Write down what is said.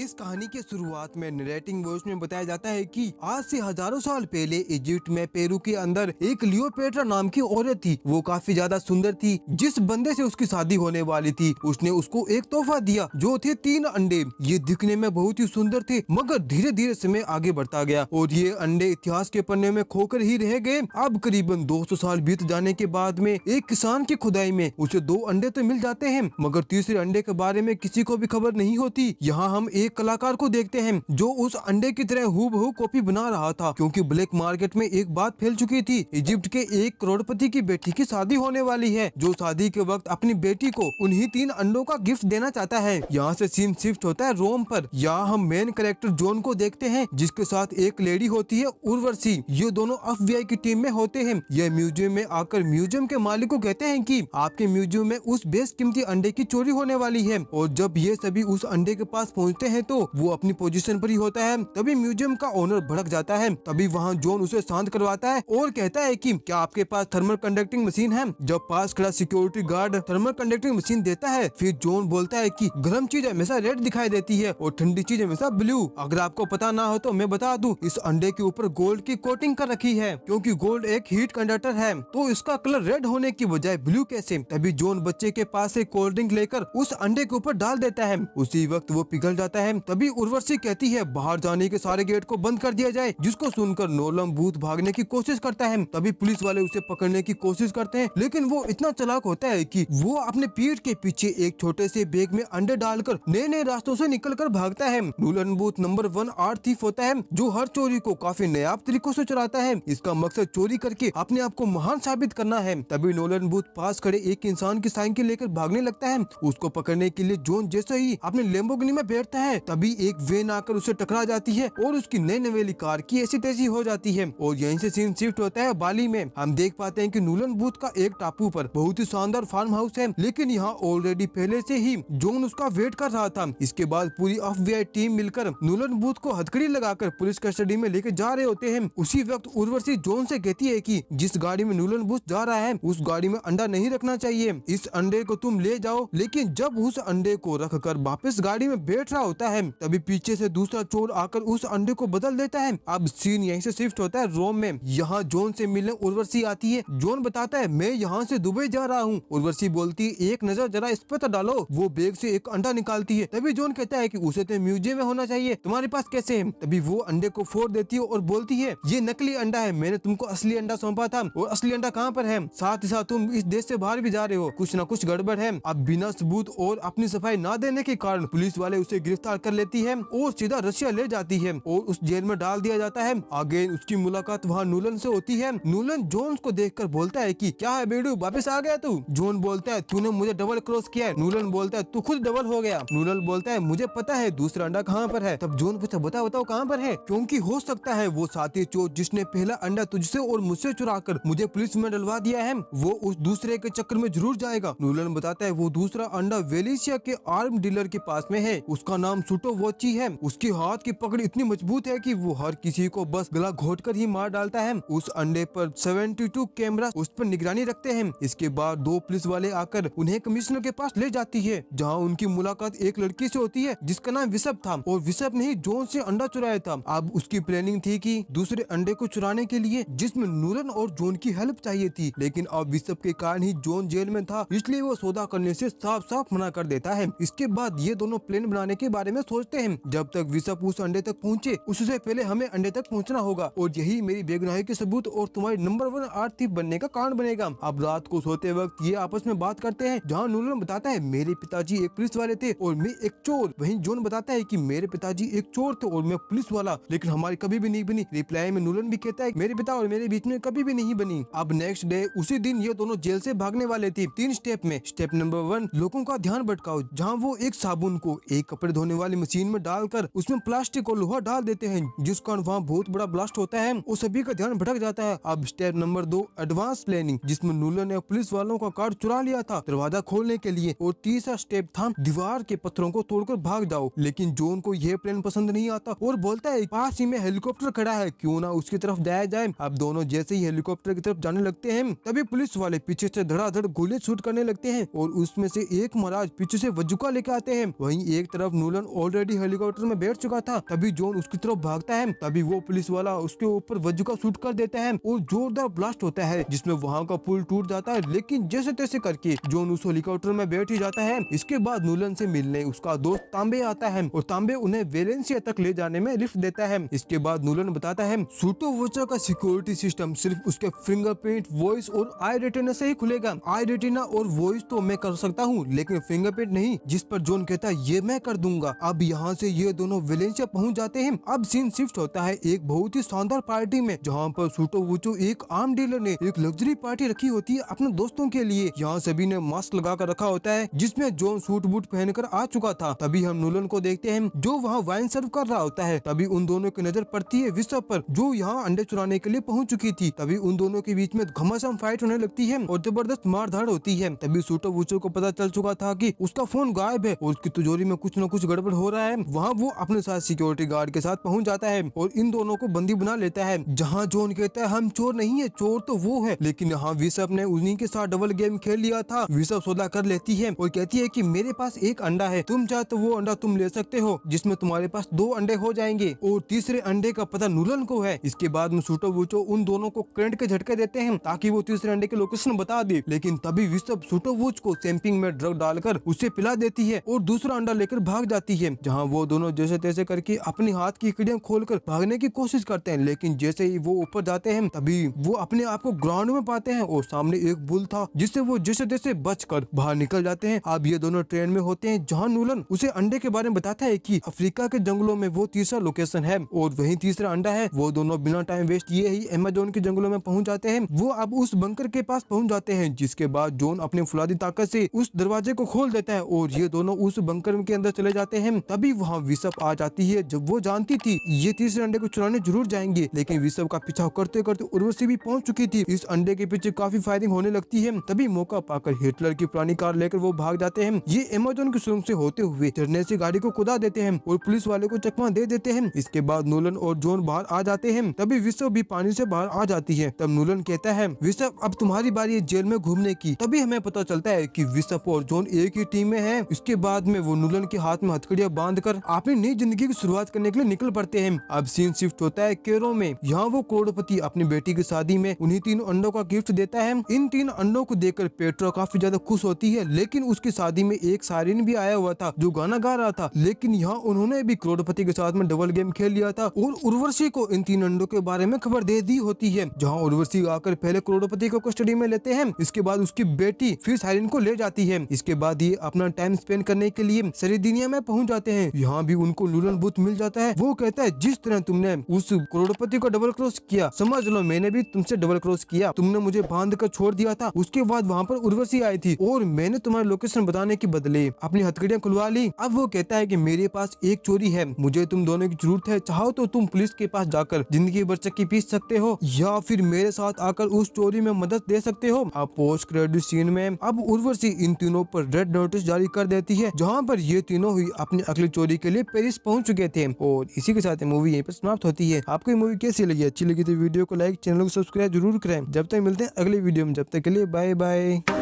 इस कहानी के शुरुआत में नरेटिंग वॉइस में बताया जाता है कि आज से हजारों साल पहले इजिप्ट में पेरू के अंदर एक लियोपेट्रा नाम की औरत थी। वो काफी ज्यादा सुंदर थी। जिस बंदे से उसकी शादी होने वाली थी उसने उसको एक तोहफा दिया जो थे 3 अंडे। ये दिखने में बहुत ही सुंदर थे, मगर धीरे धीरे समय आगे बढ़ता गया और ये अंडे इतिहास के पन्ने में खोकर ही रह गए। अब करीबन 200 साल बीत जाने के बाद में एक किसान की खुदाई में उसे 2 अंडे तो मिल जाते हैं, मगर तीसरे अंडे के बारे में किसी को भी खबर नहीं होती। यहाँ हम एक कलाकार को देखते हैं जो उस अंडे की तरह हूबहू कॉपी बना रहा था, क्योंकि ब्लैक मार्केट में एक बात फैल चुकी थी। इजिप्ट के एक करोड़पति की बेटी की शादी होने वाली है, जो शादी के वक्त अपनी बेटी को उन्हीं 3 अंडों का गिफ्ट देना चाहता है। यहाँ से सीन शिफ्ट होता है रोम पर। यहाँ हम मेन कैरेक्टर जॉन को देखते हैं, जिसके साथ एक लेडी होती है उर्वशी। ये दोनों एफबीआई की टीम में होते हैं। यह म्यूजियम में आकर म्यूजियम के मालिक को कहते हैं कि आपके म्यूजियम में उस बेशकीमती अंडे की चोरी होने वाली है। और जब ये सभी उस अंडे के पास पहुँचते हैं तो वो अपनी पोजीशन पर ही होता है। तभी म्यूजियम का ओनर भड़क जाता है। तभी वहाँ जॉन उसे शांत करवाता है और कहता है कि क्या आपके पास थर्मल कंडक्टिंग मशीन है। जब पास खड़ा security guard thermal conducting machine देता है, फिर जॉन बोलता है कि गर्म चीज हमेशा रेड दिखाई देती है और ठंडी चीज हमेशा ब्लू। अगर आपको पता ना हो तो मैं बता दूं, इस अंडे के ऊपर गोल्ड की कोटिंग कर रखी है, क्योंकि गोल्ड एक हीट कंडक्टर है, तो इसका कलर रेड होने की बजाय ब्लू कैसे। तभी जॉन बच्चे के पास से कोल्ड ड्रिंक लेकर उस अंडे के ऊपर डाल देता है। उसी वक्त वो पिघल जाता है। तभी उर्वशी कहती है बाहर जाने के सारे गेट को बंद कर दिया जाए, जिसको सुनकर नोलन बूथ भागने की कोशिश करता है। तभी पुलिस वाले उसे पकड़ने की कोशिश करते हैं, लेकिन वो इतना चालाक होता है कि वो अपने पीठ के पीछे एक छोटे से बैग में अंडे डालकर नए नए रास्तों से निकलकर भागता है। Nolan booth number 1 art thief होता है, जो हर चोरी को काफी नायाब तरीकों से चुराता है। इसका मकसद चोरी करके अपने आप को महान साबित करना है। तभी नोलन बूथ पास खड़े एक इंसान की साइकिल लेकर भागने लगता है। उसको पकड़ने के लिए जॉन जैसे ही अपने लैम्बोर्गिनी में बैठता है, तभी एक वैन आकर उसे टकरा जाती है और उसकी नई नवेली कार की ऐसी तेजी हो जाती है। और यहीं से सीन शिफ्ट होता है बाली में। हम देख पाते हैं कि नोलन बूथ का एक टापू पर बहुत ही शानदार फार्म हाउस है, लेकिन यहाँ ऑलरेडी पहले से ही जॉन उसका वेट कर रहा था। इसके बाद पूरी एफबीआई टीम मिलकर नोलन बूथ को हथकड़ी लगाकर पुलिस कस्टडी में लेकर जा रहे होते हैं। उसी वक्त उर्वशी जॉन से कहती है कि जिस गाड़ी में नोलन बूथ जा रहा है उस गाड़ी में अंडा नहीं रखना चाहिए, इस अंडे को तुम ले जाओ। लेकिन जब उस अंडे को रखकर वापस गाड़ी में बैठ रहा होता है, तभी पीछे से दूसरा चोर आकर उस अंडे को बदल देता है। अब सीन यहीं से शिफ्ट होता है रोम में। यहाँ जॉन से मिलने उर्वशी आती है। जॉन बताता है मैं यहाँ से दुबई जा रहा हूँ। उर्वशी बोलती है एक नजर जरा इस पर तो डालो। वो बैग से एक अंडा निकालती है। तभी जॉन कहता है कि उसे तो म्यूजियम में होना चाहिए, तुम्हारे पास कैसे है। तभी वो अंडे को फोड़ देती है और बोलती है ये नकली अंडा है, मैंने तुमको असली अंडा सौंपा था। और असली अंडा कहाँ पर है, साथ ही साथ तुम इस देश से बाहर भी जा रहे हो, कुछ न कुछ गड़बड़ है। अब बिना सबूत और अपनी सफाई ना देने के कारण पुलिस वाले उसे गिरफ्तार कर लेती है और सीधा रशिया ले जाती है और उस जेल में डाल दिया जाता है। आगे उसकी मुलाकात वहाँ नोलन से होती है। नोलन जॉन को देखकर बोलता है कि क्या है बेडू, वापस आ गया तू। जॉन बोलता है तूने मुझे डबल क्रॉस किया है। नोलन बोलता है तू खुद डबल हो गया। नोलन बोलता है मुझे पता है दूसरा अंडा कहाँ पर है। तब जॉन पूछता बताओ कहाँ पर है, क्योंकि हो सकता है वो साथी चोर जिसने पहला अंडा तुझसे और मुझसे चुरा कर मुझे पुलिस में डलवा दिया है, वो उस दूसरे के चक्कर में जरूर जाएगा। नोलन बताता है वो दूसरा अंडा वेलेशिया के आर्म डीलर के पास में है, उसका नाम सुटो वोची है। उसकी हाथ की पकड़ इतनी मजबूत है कि वो हर किसी को बस गला घोट कर ही मार डालता है। उस अंडे पर 72 कैमरा उस पर निगरानी रखते हैं। इसके बाद 2 पुलिस वाले आकर उन्हें कमिश्नर के पास ले जाती है, जहाँ उनकी मुलाकात एक लड़की से होती है जिसका नाम विशप था और विशप ने ही जॉन से अंडा चुराया था। अब उसकी प्लानिंग थी कि दूसरे अंडे को चुराने के लिए, जिसमें नोलन और जॉन की हेल्प चाहिए थी। लेकिन अब विशप के कारण ही जॉन जेल में था, इसलिए वो सौदा करने से साफ साफ मना कर देता है। इसके बाद ये दोनों प्लान बनाने के बारे में सोचते हैं। जब तक विशप उस अंडे तक पहुँचे उससे पहले हमें अंडे तक पहुँचना होगा और यही मेरी बेगुनाही के सबूत और तुम्हारी नंबर 1 आर्ट थीफ बनने का कारण बनेगा। अब रात को सोते वक्त ये आपस में बात करते हैं, जहाँ नोलन बताता है मेरे पिताजी एक पुलिस वाले थे और मैं एक चोर। वहीं जॉन बताता है कि मेरे पिताजी एक चोर थे और मैं पुलिस वाला, लेकिन हमारी कभी भी नहीं बनी। रिप्लाई में नोलन भी कहता है मेरे पिता और मेरे बीच में कभी भी नहीं बनी। अब नेक्स्ट डे उसी दिन ये दोनों जेल से भागने वाले थे 3 स्टेप में। स्टेप नंबर 1 लोगों का ध्यान भटकाओ, जहाँ वो एक साबुन को एक कपड़े धोने वाली मशीन में डालकर उसमें प्लास्टिक और लोहा डाल देते हैं, जिस कारण वहाँ बहुत बड़ा ब्लास्ट होता है और सभी का ध्यान भटक जाता है। अब स्टेप नंबर 2 एडवांस प्लानिंग, जिसमें नोलन ने पुलिस वालों का कार्ड चुरा लिया था दरवाजा खोलने के लिए। और तीसरा स्टेप था दीवार के पत्थरों को तोड़कर भाग जाओ। लेकिन जॉन को यह प्लान पसंद नहीं आता और बोलता है पास ही में हेलीकॉप्टर खड़ा है, क्यों ना उसकी तरफ जाया जाए। अब दोनों जैसे ही हेलीकॉप्टर की तरफ जाने लगते हैं, तभी पुलिस वाले पीछे से धड़ाधड़ गोली शूट करने लगते हैं और उसमें से एक महाराज पीछे से वजुका लेके आते हैं। वहीं एक तरफ नोलन नूलन ऑलरेडी हेलीकॉप्टर में बैठ चुका था। तभी जॉन उसकी तरफ भागता है, तभी वो पुलिस वाला उसके ऊपर वज्र का शूट कर देता है और जोरदार ब्लास्ट होता है जिसमें वहाँ का पुल टूट जाता है। लेकिन जैसे तैसे करके जॉन उस हेलीकॉप्टर में बैठ ही जाता है। इसके बाद नूलन से मिलने उसका दोस्त तांबे आता है और तांबे उन्हें वेलेंसिया तक ले जाने में लिफ्ट देता है। इसके बाद नूलन बताता है सूटोवोचा का सिक्योरिटी सिस्टम सिर्फ उसके फिंगरप्रिंट, वॉइस और आई रेटिना से ही खुलेगा। आई रेटिना और वॉइस तो मैं कर सकता हूँ लेकिन फिंगरप्रिंट नहीं, जिस पर जॉन कहता है ये मैं कर दूंगा। अब यहाँ से ये दोनों वेलेंसिया पहुँच जाते हैं। अब सीन शिफ्ट होता है एक बहुत ही शानदार पार्टी में, जहाँ पर सूटोवोचो एक आर्म डीलर ने एक लग्जरी पार्टी रखी होती है अपने दोस्तों के लिए। यहाँ सभी ने मास्क लगा कर रखा होता है जिसमें जॉन सूट बूट पहनकर आ चुका था। तभी हम नूलन को देखते हैं जो वहाँ वाइन सर्व कर रहा होता है। तभी उन दोनों की नजर पड़ती है विशप पर जो यहाँ अंडे चुराने के लिए पहुँच चुकी थी। तभी उन दोनों के बीच में घमासान फाइट होने लगती है और जबरदस्त मारधाड़ होती है। तभी सूटोवोचो को पता चल चुका था कि उसका फोन गायब है और उसकी तिजोरी में कुछ न कुछ गड़बड़ हो रहा है। वहाँ वो अपने साथ सिक्योरिटी गार्ड के साथ पहुँच जाता है और इन दोनों को बंदी बना लेता है। जहाँ जॉन कहता है हम चोर नहीं है, चोर तो वो है। लेकिन यहाँ विशप ने उन्हीं के साथ डबल गेम खेल लिया था। विशप सौदा कर लेती है और कहती है कि मेरे पास एक अंडा है, तुम चाहे तो वो अंडा तुम ले सकते हो जिसमें तुम्हारे पास 2 अंडे हो जाएंगे और तीसरे अंडे का पता नूलन को है। इसके बाद में सूटोवोचो उन दोनों को करंट के झटके देते हैं ताकि वो तीसरे अंडे के लोकेशन बता दे। लेकिन तभी विशप सूटोवोच को सैंपिंग में ड्रग डालकर उसे पिला देती है और दूसरा अंडा लेकर भाग जाती है। जहाँ वो दोनों जैसे तैसे करके अपनी हाथ की कड़ियां खोलकर भागने की कोशिश करते हैं। लेकिन जैसे ही वो ऊपर जाते हैं तभी वो अपने आप को ग्राउंड में पाते हैं और सामने एक बुल था जिससे वो जैसे तैसे बचकर बाहर निकल जाते हैं। अब ये दोनों ट्रेन में होते हैं जहाँ नूलन उसे अंडे के बारे में बताता है कि अफ्रीका के जंगलों में वो तीसरा लोकेशन है और वही तीसरा अंडा है। वो दोनों बिना टाइम वेस्ट किए ही अमेज़न के जंगलों में पहुंच जाते हैं। वो अब उस बंकर के पास पहुंच जाते हैं जिसके बाद जॉन अपने फुलादी ताकत से उस दरवाजे को खोल देता है और ये दोनों उस बंकर के अंदर चले जाते हैं। तभी वहाँ विशप आ जाती है। जब वो जानती थी ये तीसरे अंडे को चुराने जरूर जाएंगे, लेकिन विशप का पीछा करते करते उर्वशी भी पहुंच चुकी थी। इस अंडे के पीछे काफी फायरिंग होने लगती है। तभी मौका पाकर हिटलर की पुरानी कार लेकर वो भाग जाते हैं। ये अमेज़न की सुरंग से होते हुए झरने से गाड़ी को कुदा देते हैं और पुलिस वाले को चकमा दे देते हैं। इसके बाद नूलन और जॉन बाहर आ जाते हैं। तभी विशप भी पानी से बाहर आ जाती है। तब नूलन कहता है विशप अब तुम्हारी बारी है जेल में घूमने की। तभी हमें पता चलता है कि विशप और जॉन एक ही टीम में हैं। इसके बाद में वो नूलन के हाथ में हथकड़ियां बांधकर अपनी नई जिंदगी की शुरुआत करने के लिए निकल पड़ते हैं। अब सीन शिफ्ट होता है कैरो में। यहाँ वो करोड़पति अपनी बेटी की शादी में उन्हीं 3 अंडों का गिफ्ट देता है। इन 3 अंडों को देखकर पेट्रो काफी ज्यादा खुश होती है। लेकिन उसकी शादी में एक साइरन भी आया हुआ था जो गाना गा रहा था। लेकिन यहाँ उन्होंने भी करोड़पति के साथ में डबल गेम खेल लिया था और उर्वशी को इन 3 अंडों के बारे में खबर दे दी होती है। जहाँ उर्वशी आकर पहले करोड़पति को कस्टडी में लेते हैं। इसके बाद उसकी बेटी फिर साइरन को ले जाती है। इसके बाद ये अपना टाइम स्पेंड करने के लिए सरीदिनिया में पहुंच जाते हैं। यहाँ भी उनको नूलन बूथ मिल जाता है। वो कहता है जिस तरह तुमने उस करोड़पति को डबल क्रॉस किया, समझ लो मैंने भी तुमसे डबल क्रॉस किया। तुमने मुझे बांध कर छोड़ दिया था। उसके बाद वहाँ पर उर्वशी आई थी और मैंने तुम्हारी लोकेशन बताने के बदले अपनी हथकड़ियां खुलवा ली। अब वो कहता है कि मेरे पास एक चोरी है, मुझे तुम दोनों की जरूरत है। चाहो तो तुम पुलिस के पास जाकर जिंदगी भर चक्की पीस सकते हो या फिर मेरे साथ आकर उस चोरी में मदद दे सकते हो। अब पोस्ट क्रेडिट सीन में अब उर्वशी इन तीनों पर रेड नोटिस जारी कर देती है जहाँ पर ये तीनों ही अपनी अगली चोरी के लिए पेरिस पहुंच चुके थे। और इसी के साथ मूवी यहीं पर समाप्त होती है। आपको ये मूवी कैसी लगी? अच्छी लगी तो वीडियो को लाइक, चैनल को सब्सक्राइब जरूर करें। जब तक मिलते हैं अगले वीडियो में, जब तक के लिए बाय बाय।